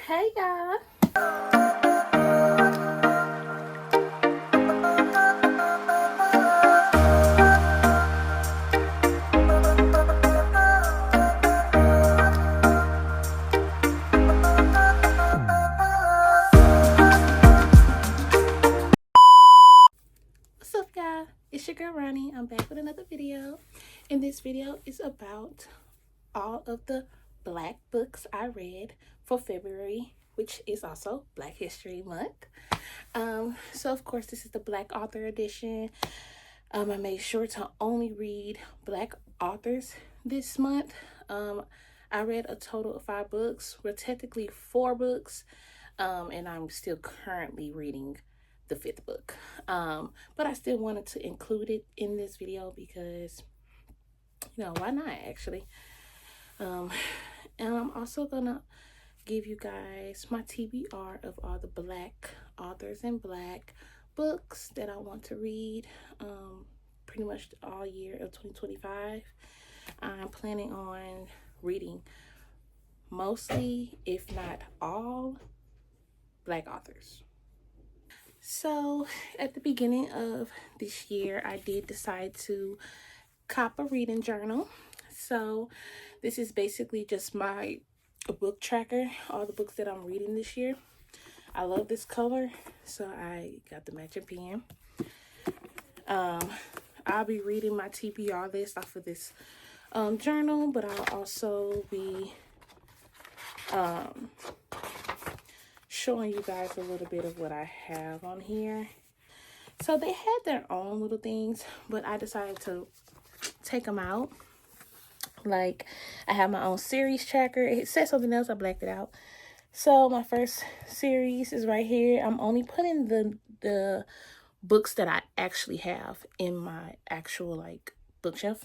Hey y'all. What's up y'all? It's your girl Ronnie. I'm back with another video. And this video is about all of the black books I read for February, which is also Black History Month. So of course this is the Black Author Edition. I made sure to only read black authors this month. I read a total of 5 books. Well, technically 4 books, and I'm still currently reading the 5th book. But I still wanted to include it in this video because, why not actually? And I'm also gonna give you guys my TBR of all the black authors and black books that I want to read pretty much all year of 2025. I'm planning on reading mostly, if not all, black authors. So at the beginning of this year, I did decide to cop a reading journal. So this is basically just my book tracker, all the books that I'm reading this year. I love this color, so I got the matching pen. I'll be reading my TBR list off of this journal, but I'll also be showing you guys a little bit of what I have on here. So they had their own little things, but I decided to take them out. Like, I have my own series tracker. It said something else, I blacked it out. So my first series is right here. I'm only putting the books that I actually have in my actual bookshelf.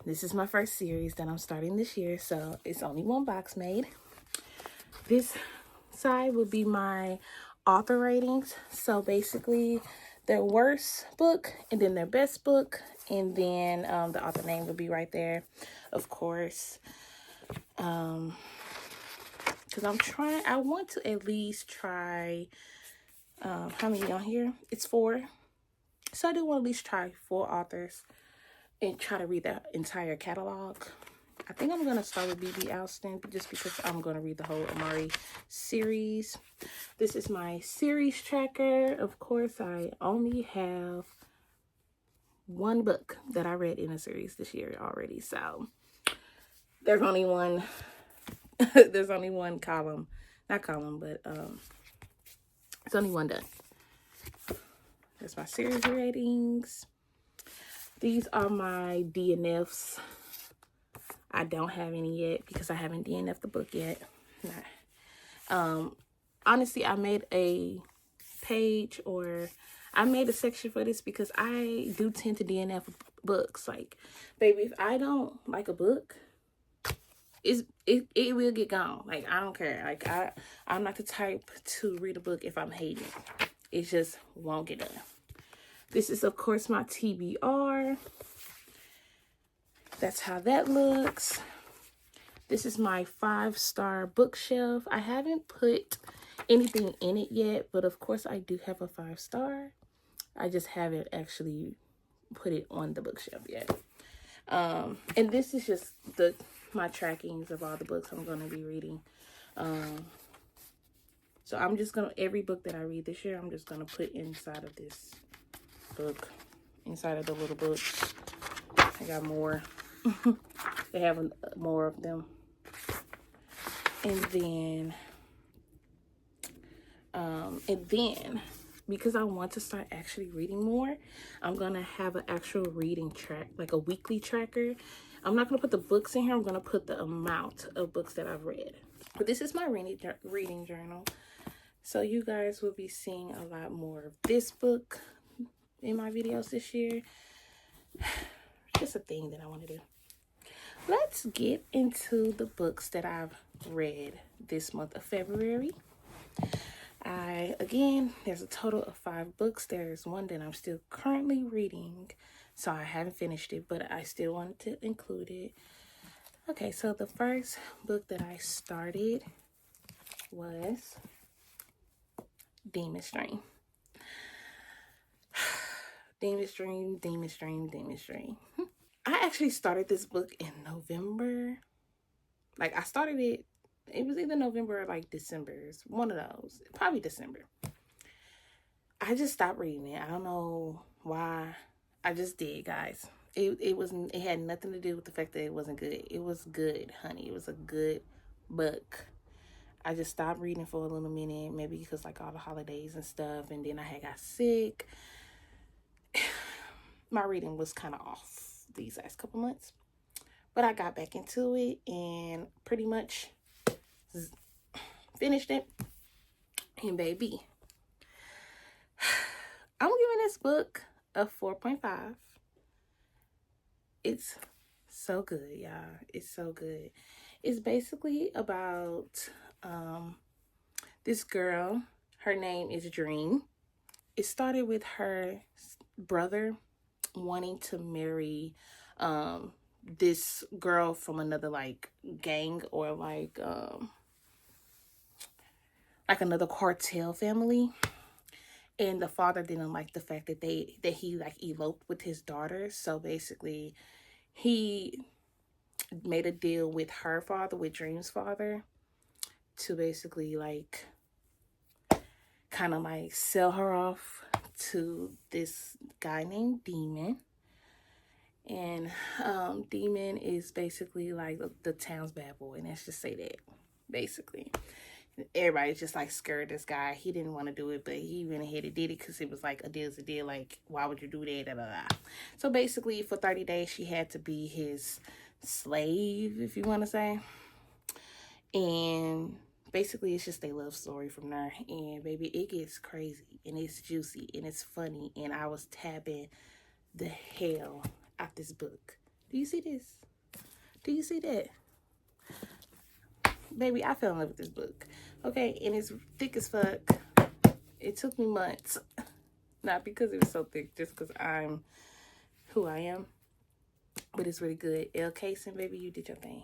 This is my first series that I'm starting this year, so it's only 1 box made. This side would be my author ratings. So basically their worst book and then their best book, and then the author name would be right there, of course. Because I want to at least try, how many on here? It's 4. So I do want to at least try 4 authors and try to read the entire catalog. I think I'm going to start with B.B. Alston just because I'm going to read the whole Amourronni series. This is my series tracker. Of course, I only have 1 book that I read in a series this year already. So there's only one, there's only 1 column, not column, but it's only 1 done. That's my series ratings. These are my DNFs. I don't have any yet because I haven't DNF'd the book yet. Honestly, I made a page, or I made a section for this because I do tend to DNF books. Like, baby, if I don't like a book, it will get gone. Like, I don't care. Like, I'm not the type to read a book if I'm hating it. It just won't get done. This is, of course, my TBR. That's how that looks. This is my 5-star bookshelf. I haven't put anything in it yet, but of course I do have a 5-star. I just haven't actually put it on the bookshelf yet. And this is just my trackings of all the books I'm going to be reading. So I'm just going to, every book that I read this year, I'm just going to put inside of this book, inside of the little books. I got more. They have more of them. And then because I want to start actually reading more, I'm gonna have an actual reading track, like a weekly tracker. I'm not gonna put the books in here. I'm gonna put the amount of books that I've read. But this is my reading journal, so you guys will be seeing a lot more of this book in my videos this year. Just a thing that I want to do. Let's get into the books that I've read this month of February. Again, there's a total of 5 books. There's 1 that I'm still currently reading, so I haven't finished it, but I still wanted to include it. Okay, so the first book that I started was Demon Stream. Demon Stream, Demon Stream, Demon Stream. I actually started this book in November. Like, I started it, it was either November or like December. It's one of those. Probably December. I just stopped reading it. I don't know why. I just did, guys. It had nothing to do with the fact that it wasn't good. It was good, honey. It was a good book. I just stopped reading for a little minute, maybe because like all the holidays and stuff, and then I had got sick. My reading was kind of off these last couple months, but I got back into it and pretty much finished it. And baby, I'm giving this book a 4.5. It's so good, y'all. It's so good. It's basically about this girl. Her name is Dream. It started with her brother wanting to marry this girl from another like gang or like another cartel family. And the father didn't like the fact that he like eloped with his daughter. So basically he made a deal with her father, with Dream's father, to basically like kind of like sell her off to this guy named Demon. And Demon is basically like the town's bad boy, and let's just say that, basically. Everybody's just like scared of this guy. He didn't want to do it, but he went ahead and did it because it was like a deal's a deal. Like, why would you do that? Da, da, da. So basically, for 30 days, she had to be his slave, if you want to say. And basically, it's just a love story from there. And baby, it gets crazy, and it's juicy, and it's funny. And I was tapping the hell out this book. Do you see this? Do you see that? Baby, I fell in love with this book. Okay, and it's thick as fuck. It took me months. Not because it was so thick, just because I'm who I am. But it's really good. Elle Casing, baby, you did your thing.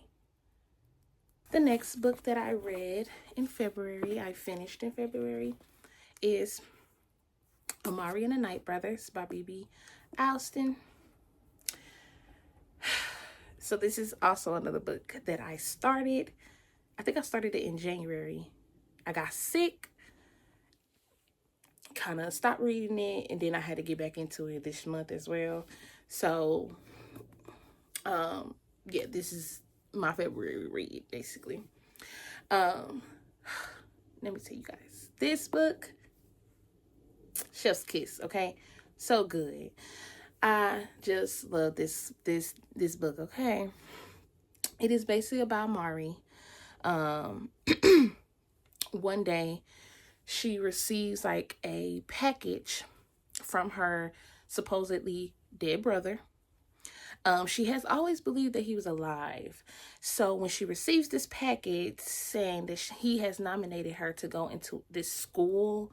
The next book that I read in February, I finished in February, is Amourronni and the Night Brothers by B.B. Alston. So this is also another book that I started. I think I started it in January. I got sick, kind of stopped reading it, and then I had to get back into it this month as well. So, yeah, this is my February read, basically. Let me tell you guys, this book, chef's kiss, okay? So good. I just love this book, okay? It is basically about Mari. One day she receives like a package from her supposedly dead brother. She has always believed that he was alive. So when she receives this package saying that he has nominated her to go into this school,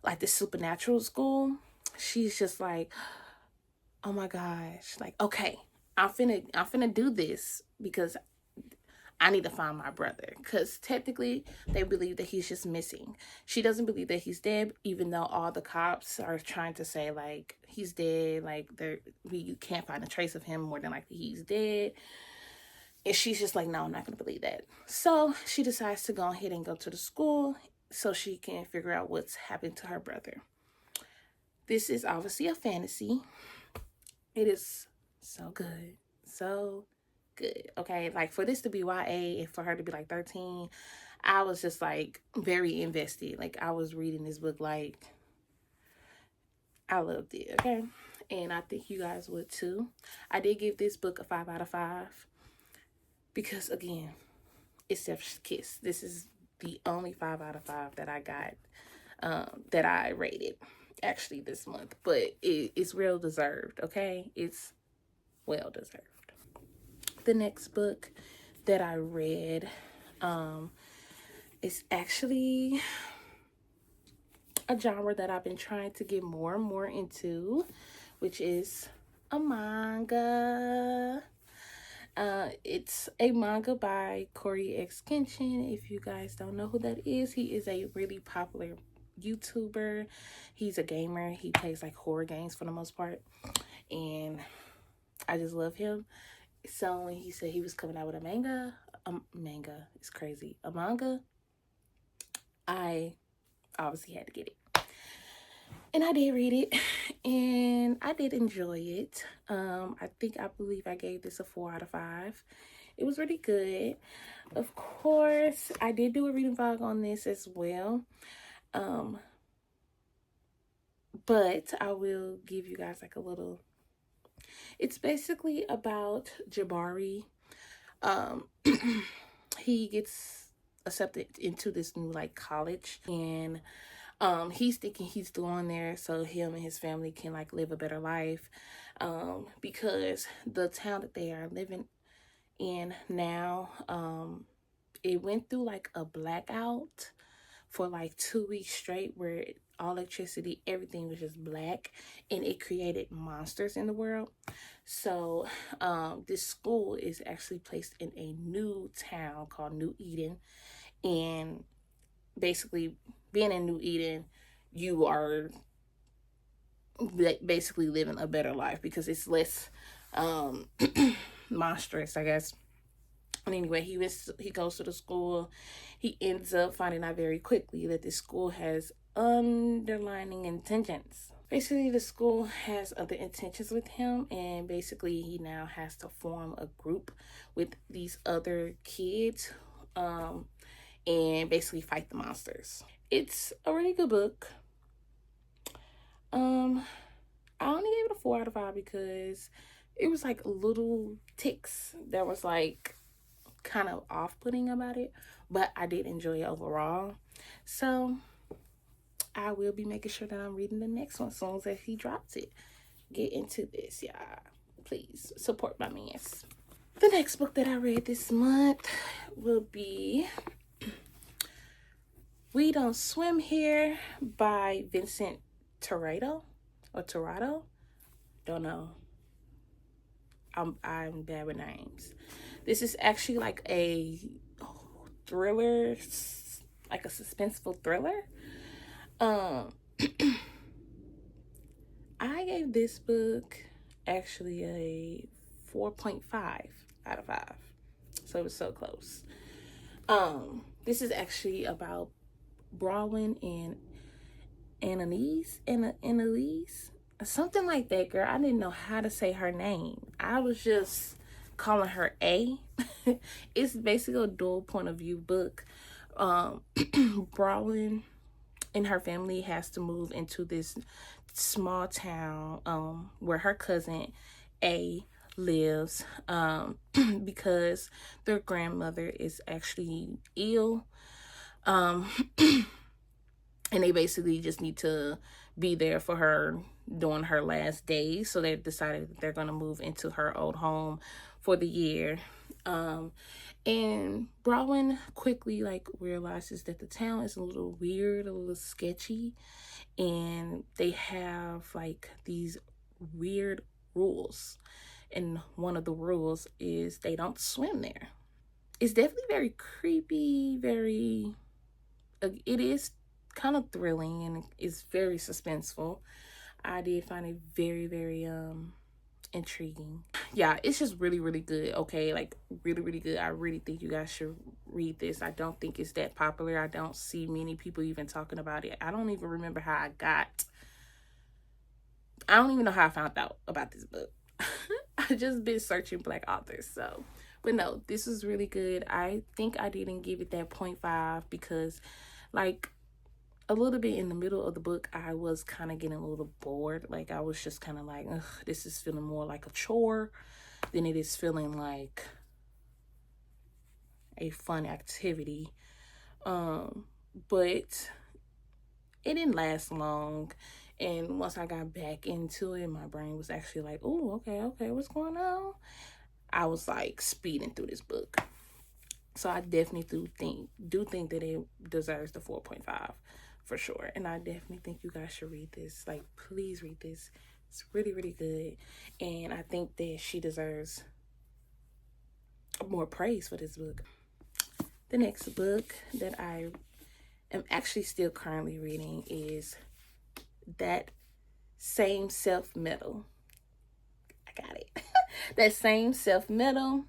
like this supernatural school, she's just like, oh my gosh, like, okay, I'm finna do this because I need to find my brother, because technically they believe that he's just missing. She doesn't believe that he's dead, even though all the cops are trying to say like he's dead, like you can't find a trace of him, more than likely he's dead. And she's just like, no, I'm not gonna believe that. So she decides to go ahead and go to the school so she can figure out what's happened to her brother. This is obviously a fantasy. It is so good, so good. Okay, like for this to be YA and for her to be like 13, I was just like very invested. Like I was reading this book, like I loved it. Okay, and I think you guys would too. I did give this book a 5 out of 5 because again, it's Chef's Kiss. This is the only 5 out of 5 that I got, that I rated actually this month, but it's real deserved. Okay, it's well deserved. The next book that I read is actually a genre that I've been trying to get more and more into, which is a manga. It's a manga by Corey X Kenshin. If you guys don't know who that is, he is a really popular YouTuber. He's a gamer. He plays like horror games for the most part. And I just love him. So when he said he was coming out with a manga, it's crazy. A manga, I obviously had to get it. And I did read it and I did enjoy it. I believe I gave this a 4 out of 5. It was really good. Of course, I did do a reading vlog on this as well. But I will give you guys like a little. It's basically about Jabari. He gets accepted into this new like college, and he's thinking he's going there so him and his family can like live a better life, because the town that they are living in now, it went through like a blackout for like 2 weeks straight, where all electricity, everything was just black, and it created monsters in the world. So this school is actually placed in a new town called New Eden, and basically being in New Eden, you are basically living a better life because it's less monstrous, I guess. And anyway, he goes to the school. He ends up finding out very quickly that this school has underlining intentions. Basically, the school has other intentions with him, and basically he now has to form a group with these other kids, and basically fight the monsters. It's a really good book. I only gave it a 4 out of 5 because it was like little ticks that was like kind of off-putting about it, but I did enjoy it overall. So I will be making sure that I'm reading the next one as soon as he drops it. Get into this, y'all. Please support my mans. The next book that I read this month will be We Don't Swim Here by Vincent Torrado or Torrado. Don't know. I'm bad with names. This is actually like a thriller, like a suspenseful thriller. I gave this book actually a 4.5 out of 5. So it was so close. This is actually about Brawlin and Annalise, something like that, girl. I didn't know how to say her name. I was just calling her A. It's basically a dual point of view book. Brawlin and her family has to move into this small town where her cousin A lives, because their grandmother is actually ill, and they basically just need to be there for her during her last days. So they decided that they're going to move into her old home for the year. And Brawlin quickly like realizes that the town is a little weird, a little sketchy, and they have like these weird rules. And one of the rules is they don't swim there. It's definitely very creepy, it is kind of thrilling, and it's very suspenseful. I did find it very intriguing. Yeah, it's just really good. Okay, like really good. I really think you guys should read this. I don't think it's that popular. I don't see many people even talking about it. I don't even remember how I don't even know how I found out about this book. I just been searching Black authors. So, but no, this was really good. I think I didn't give it that 0.5 because like a little bit in the middle of the book, I was kind of getting a little bored. Like I was just kind of like, ugh, this is feeling more like a chore than it is feeling like a fun activity. But it didn't last long. And once I got back into it, my brain was actually like, oh, okay, what's going on? I was like speeding through this book. So I definitely do think that it deserves the 4.5 for sure. And I definitely think you guys should read this. Like, please read this. It's really good. And I think that she deserves more praise for this book. The next book that I am actually still currently reading is That Same Self Metal. I got it. That Same Self Metal.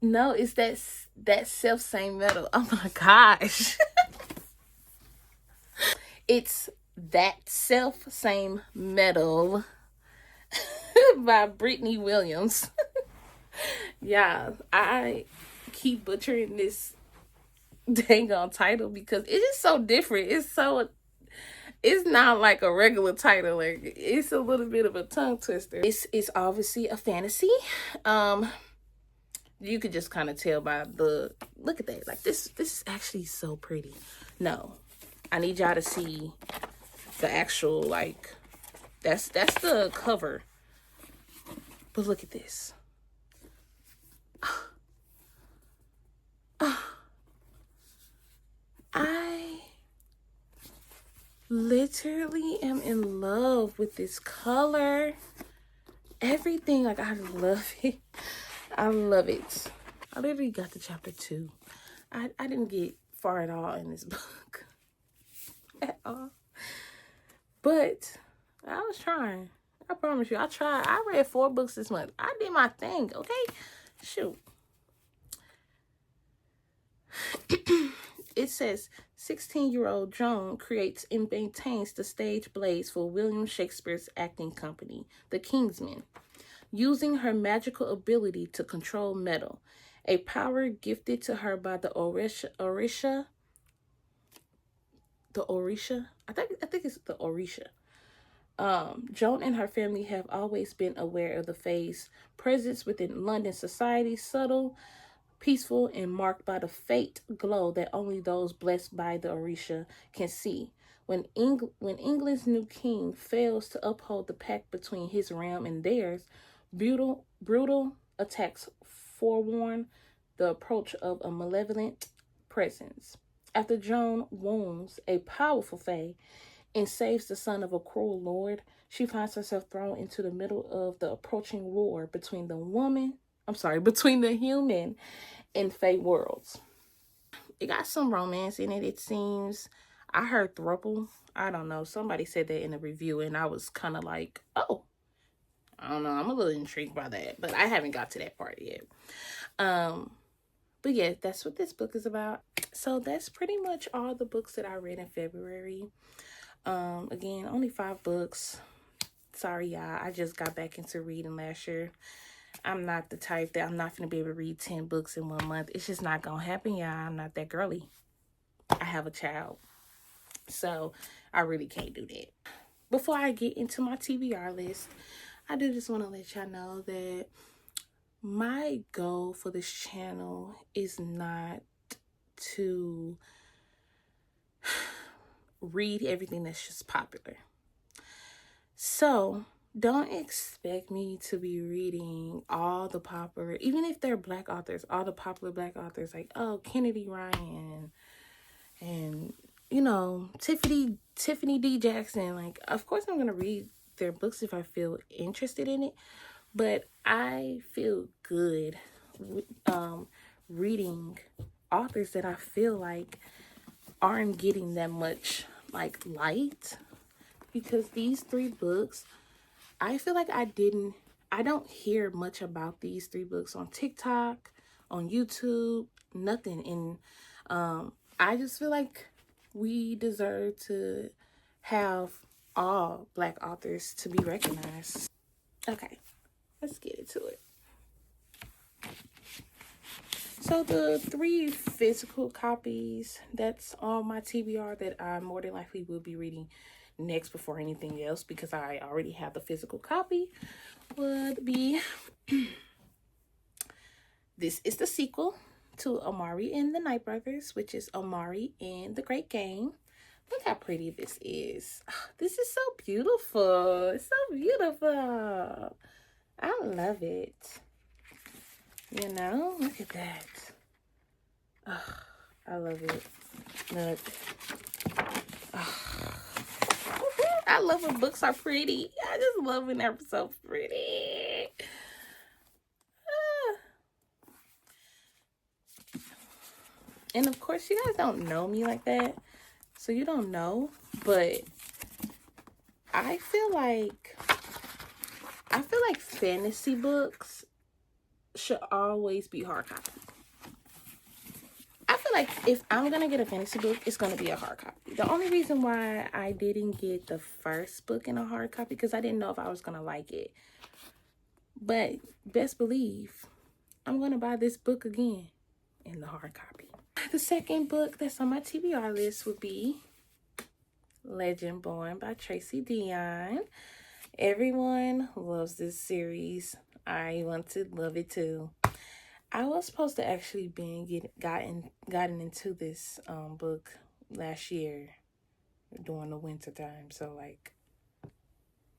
No, it's that self same metal. Oh my gosh. It's That Self Same Metal by Brittany Williams. Yeah, I keep butchering this dang on title because it's just so different. It's not like a regular title. Like, it's a little bit of a tongue twister. It's obviously a fantasy. You could just kind of tell by the look at that. Like, this is actually so pretty. No, I need y'all to see the actual, like, that's the cover. But look at this. I literally am in love with this color. Everything, like, I love it. I love it. I literally got to chapter 2. I didn't get far at all in this book. At all. But I was trying. I promise you, I tried. I read 4 books this month. I did my thing, okay? Shoot. It says 16-year-old Joan creates and maintains the stage plays for William Shakespeare's acting company, the Kingsmen, using her magical ability to control metal, a power gifted to her by the Orisha. The Orisha? I think it's the Orisha. Joan and her family have always been aware of the Fae's presence within London society, subtle, peaceful, and marked by the fate glow that only those blessed by the Orisha can see. When England's new king fails to uphold the pact between his realm and theirs, brutal attacks forewarn the approach of a malevolent presence. After Joan wounds a powerful Fae and saves the son of a cruel lord, she finds herself thrown into the middle of the approaching war between the human and Fae worlds. It got some romance in it, it seems. I heard throuple. I don't know. Somebody said that in a review, and I was kind of like, oh, I don't know. I'm a little intrigued by that, but I haven't got to that part yet. But yeah, that's what this book is about. So that's pretty much all the books that I read in February. Again, only 5 books. Sorry, y'all. I just got back into reading last year. I'm not the type that I'm not going to be able to read 10 books in 1 month. It's just not going to happen, y'all. I'm not that girly. I have a child. So I really can't do that. Before I get into my TBR list, I do just want to let y'all know that my goal for this channel is not to read everything that's just popular. So don't expect me to be reading all the popular, even if they're Black authors, all the popular Black authors, like, oh, Kennedy Ryan and you know, Tiffany D. Jackson. Like, of course I'm gonna read their books if I feel interested in it, but I feel good reading authors that I feel like aren't getting that much like light, because these 3 books, I feel like I don't hear much about these 3 books on TikTok, on YouTube, nothing. And I just feel like we deserve to have all Black authors to be recognized. Okay, let's get into it. So the 3 physical copies that's on my TBR that I more than likely will be reading next before anything else, because I already have the physical copy, would be this is the sequel to Amourronni and the Nightbrothers, which is Amourronni and the Great Game. Look how pretty this is. Oh, this is so beautiful. It's so beautiful. I love it. You know, look at that. Oh, I love it. Look. Oh. I love when books are pretty. I just love when they're so pretty. And of course, you guys don't know me like that, so you don't know. But I feel like fantasy books should always be hard copy. I feel like if I'm gonna get a fantasy book, it's gonna be a hard copy. The only reason why I didn't get the first book in a hard copy because I didn't know if I was gonna like it. But best believe I'm gonna buy this book again in the hard copy. The second book that's on my TBR list would be Legend Born by Tracy Dion. Everyone loves this series. I want to love it too. I was supposed to actually gotten into this book last year during the winter time. So like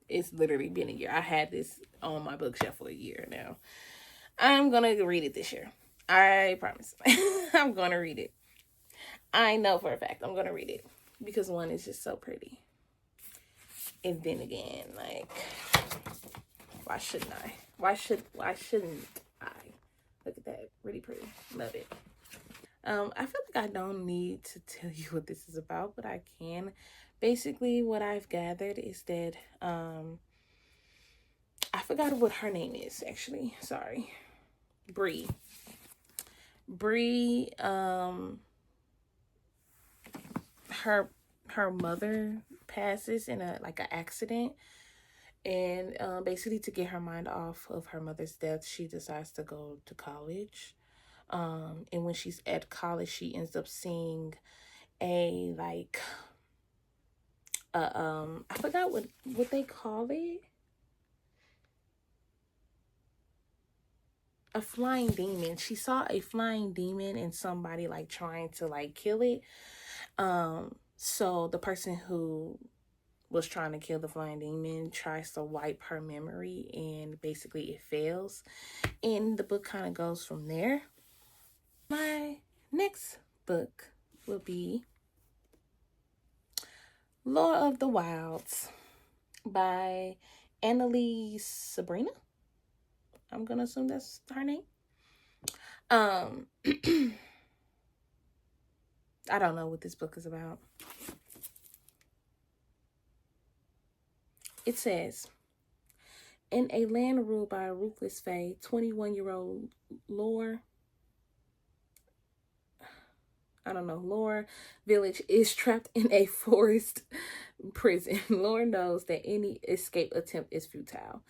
it's literally been a year. I had this on my bookshelf for a year now. I'm gonna read it this year. I promise. I'm gonna read it. I know for a fact I'm gonna read it because one is just so pretty. And then again, like, why shouldn't I? Why shouldn't I? Look at that, really pretty. Love it. I feel like I don't need to tell you what this is about, but I can. Basically, what I've gathered is that I forgot what her name is actually. Sorry, Bree. Bree. Her mother passes in a like an accident, and basically to get her mind off of her mother's death, she decides to go to college. And when she's at college, she ends up seeing a like I forgot what they call it. A flying demon. She saw a flying demon and somebody like trying to like kill it. So the person who was trying to kill the flying demon tries to wipe her memory and basically it fails. And the book kind of goes from there. My next book will be Lore of the Wilds by Annalise Sabrina. I'm gonna assume that's her name. I don't know what this book is about. It says, in a land ruled by a ruthless fae, 21-year-old Lore Lore village is trapped in a forest prison. Lore knows that any escape attempt is futile.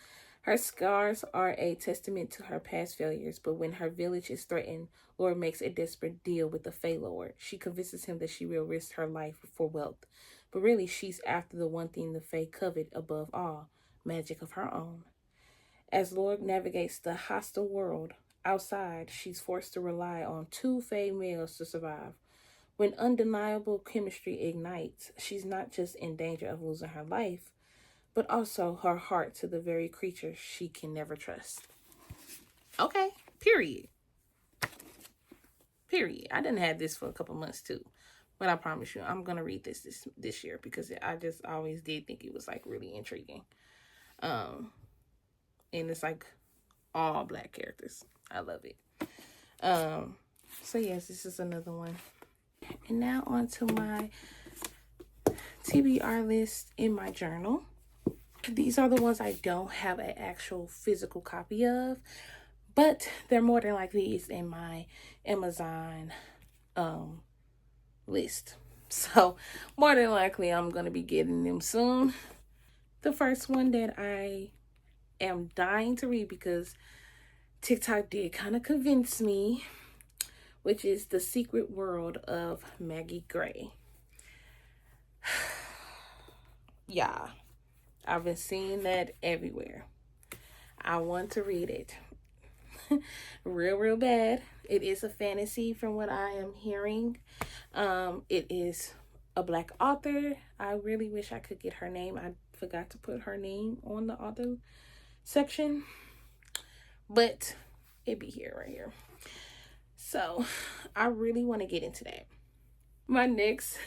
Her scars are a testament to her past failures, but when her village is threatened, Lore makes a desperate deal with the Fey Lord. She convinces him that she will risk her life for wealth, but really she's after the one thing the Fey covet above all, magic of her own. As Lore navigates the hostile world outside, she's forced to rely on two Fey males to survive. When undeniable chemistry ignites, she's not just in danger of losing her life, but also her heart to the very creature she can never trust. Okay, period. Period. I didn't have this for a couple months too, but I promise you, I'm gonna read this year because I just always did think it was like really intriguing. And it's like all black characters. I love it. So yes, this is another one. And now on to my TBR list in my journal. These are the ones I don't have an actual physical copy of, but they're more than likely is in my Amazon list. So more than likely I'm going to be getting them soon. The first one that I am dying to read because TikTok did kind of convince me, which is The Secret World of Maggie Gray. Yeah, I've been seeing that everywhere. I want to read it. real bad. It is a fantasy from what I am hearing. It is a black author. I really wish I could get her name. I forgot to put her name on the author section, but it be here right here. So I really want to get into that. My next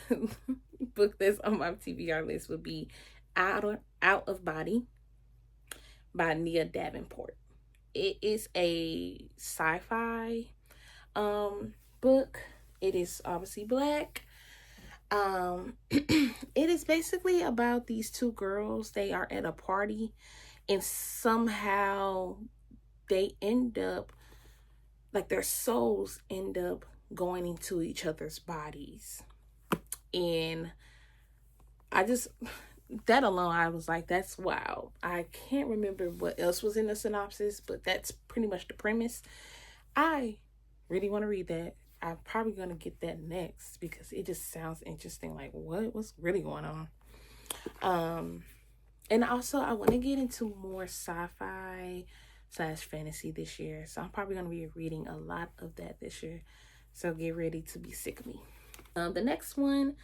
book that's on my TBR list would be Out of Body by Nia Davenport. It is a sci-fi book. It is obviously black. It is basically about these two girls. They are at a party, and somehow they end up, like, their souls end up going into each other's bodies. And I just, that alone, I was like, that's wow. I can't remember what else was in the synopsis, but that's pretty much the premise. I really want to read that. I'm probably going to get that next because it just sounds interesting. Like, what's really going on? And also, I want to get into more sci-fi slash fantasy this year. So I'm probably going to be reading a lot of that this year. So get ready to be sick of me. The next one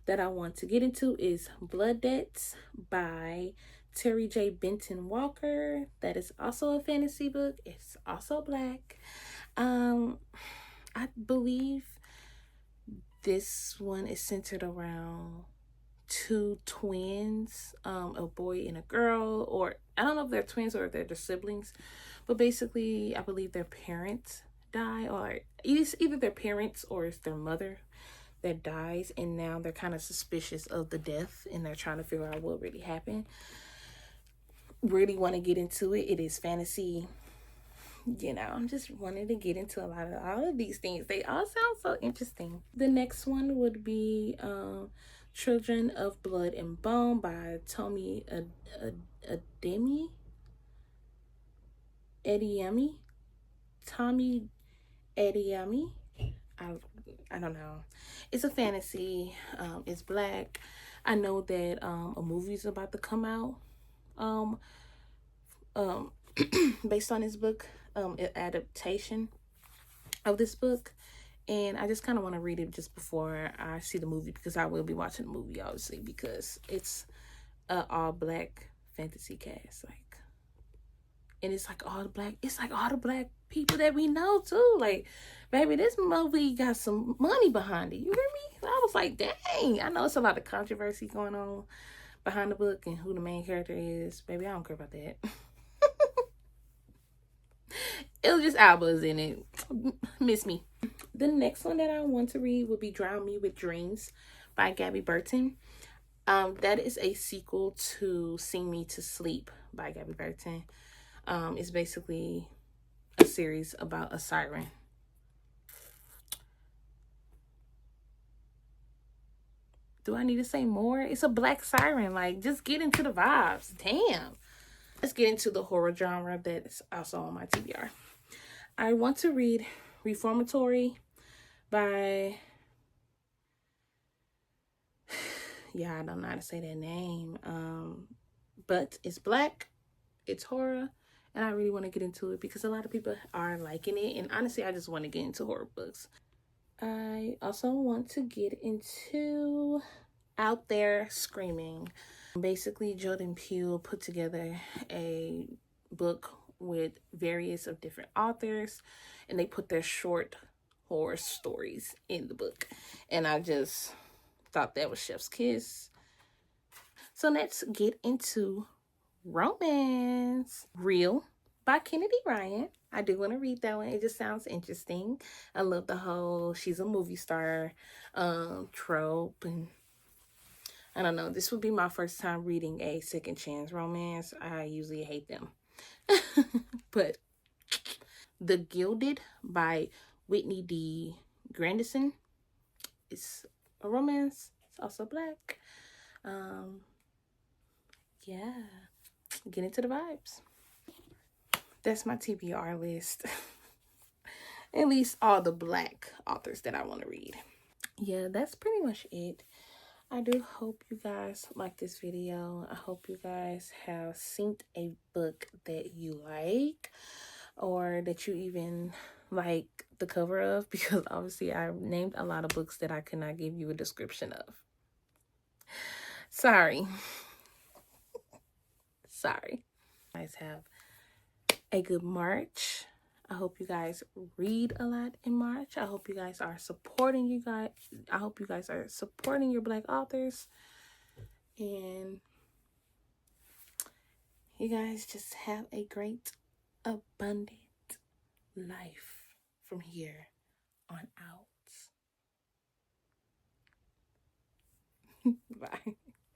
that I want to get into is Blood Debts by Terry J. Benton Walker. That is also a fantasy book. It's also black. I believe this one is centered around two twins, a boy and a girl, or I don't know if they're twins or if they're just siblings, but basically I believe their parents die, or it's either their parents or it's their mother that dies, and now they're kind of suspicious of the death and they're trying to figure out what really happened. Really want to get into it. It is fantasy. I'm just wanting to get into all of these things. They all sound so interesting. The next one would be Children of Blood and Bone by Tommy Ademi. Ediemi. Tommy Ediemi. I don't know. It's a fantasy. It's black. I know that a movie's about to come out. Um, um, based on this book, adaptation of this book, and I just kind of want to read it just before I see the movie, because I will be watching the movie obviously, because it's all black fantasy cast, like, and it's like all the black people that we know too. Like, baby, this movie got some money behind it. You hear me? I was like, dang. I know it's a lot of controversy going on behind the book and who the main character is. Baby, I don't care about that. It was just Alba's in it. Miss me. The next one that I want to read would be Drown Me with Dreams by Gabby Burton. That is a sequel to Sing Me to Sleep by Gabby Burton. It's basically a series about a siren. Do I need to say more? It's a black siren. Like, just get into the vibes. Damn. Let's get into the horror genre that's also on my TBR. I want to read Reformatory by, yeah, I don't know how to say that name. But it's black, it's horror, and I really want to get into it because a lot of people are liking it. And honestly, I just want to get into horror books. I also want to get into Out There Screaming. Basically, Jordan Peele put together a book with various of different authors, and they put their short horror stories in the book, and I just thought that was chef's kiss. So let's get into romance. Real by Kennedy Ryan. I do want to read that one. It just sounds interesting. I love the whole she's a movie star trope, and I don't know. This would be my first time reading a second chance romance. I usually hate them. But The Gilded by Whitney D. Grandison. It's a romance. It's also black. Yeah. Get into the vibes. That's my TBR list. At least all the black authors that I want to read. Yeah, that's pretty much it. I do hope you guys like this video. I hope you guys have synced a book that you like, or that you even like the cover of, because obviously I named a lot of books that I could not give you a description of. Sorry. Sorry. You guys have a good March. I hope you guys read a lot in March. I hope you guys are supporting I hope you guys are supporting your black authors. And you guys just have a great, abundant life from here on out. Bye.